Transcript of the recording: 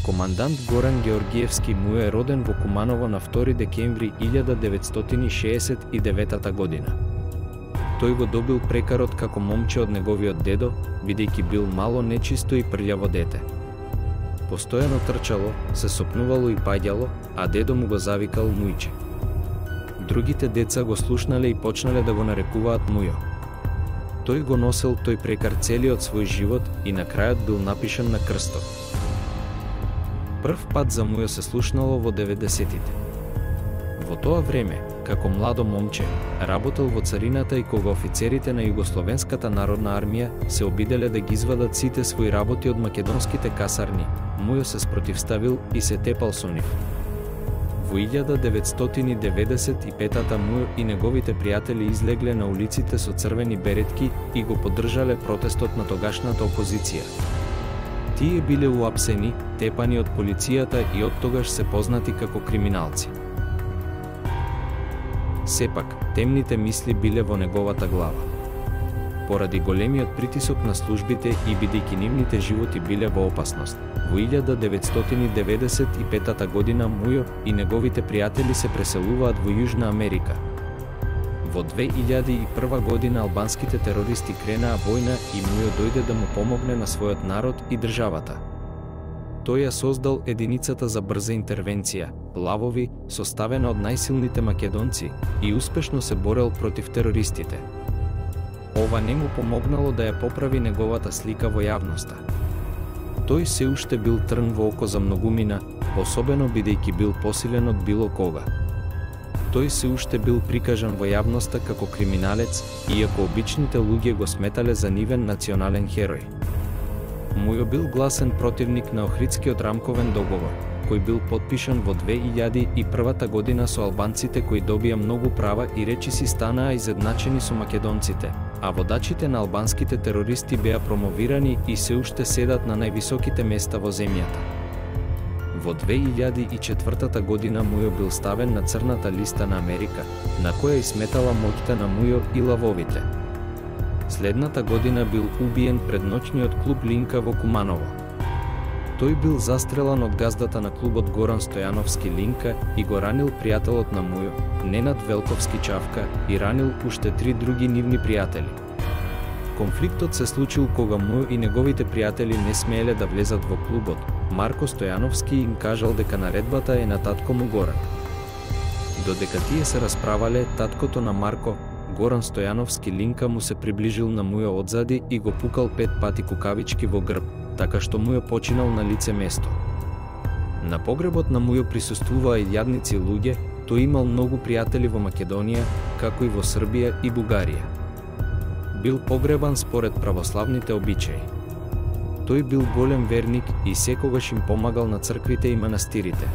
Командант Горан Георгиевски Мујо е роден во Куманово на 2 декември 1969 година. Тој го добил прекарот како момче од неговиот дедо, бидејќи бил мало нечисто и прљаво дете. Постојано трчало, се сопнувало и паѓало, а дедо му го завикал Мујче. Другите деца го слушнале и почнале да го нарекуваат Мујо. Тој го носел тој прекар целиот свој живот и на крајот бил напишан на крстот. Прв пат за Мујо се слушнало во 90-тите. Во тоа време, како младо момче, работел во царината и кога офицерите на Југословенската народна армија се обиделе да ги извадат сите своји работи од македонските касарни, Мујо се спротивставил и се тепал со нив. Во 1995-та Мујо и неговите пријатели излегле на улиците со црвени беретки и го поддржале протестот на тогашната опозиција. Тие биле уапсени, тепани од полицијата и оттогаш се познати како криминалци. Сепак, темните мисли биле во неговата глава. Поради големиот притисок на службите и бидејќи нивните животи биле во опасност, во 1995 година Мујо и неговите пријатели се преселуваат во Јужна Америка. Во 2001 година албанските терористи кренаа војна и Мујо дојде да му помогне на својот народ и државата. Тој ја создал единицата за брза интервенција, Лавови, составена од најсилните македонци, и успешно се борел против терористите. Ова не му помогнало да ја поправи неговата слика во јавноста. Тој се уште бил трн во око за многумина, особено бидејќи бил посилен од било кога. Тој се уште бил прикажан во јавноста како криминалец, иако обичните луѓе го сметале за нивен национален херој. Мујо бил гласен противник на Охридскиот рамковен договор, кој бил потпишан во 2001 година со албанците кои добија многу права и речиси станаа изедначени со македонците, а водачите на албанските терористи беа промовирани и се уште седат на највисоките места во земјата. Во 2004 година Мујо бил ставен на црната листа на Америка, на која изсметала моќта на Мујо и лавовите. Следната година бил убиен пред ноќниот клуб Линка во Куманово. Тој бил застрелан од газдата на клубот Горан Стојановски Линка и го ранил пријателот на Мујо, Ненад Велковски Чавка, и ранил уште 3 други нивни пријатели. Конфликтот се случил кога Мујо и неговите пријатели не смееле да влезат во клубот. Марко Стојановски им кажал дека наредбата е на татко му Горан. Додека тие се расправале, таткото на Марко, Горан Стојановски Линка, му се приближил на Мујо одзади и го пукал 5 пати кукавички во грб, така што Мујо починал на лице место. На погребот на Мујо присуствуваа и јадници луѓе, тој имал многу пријатели во Македонија, како и во Србија и Бугарија. Бил погребан според православните обичаи. Тој бил голем верник и секогаш им помагал на црквите и манастирите.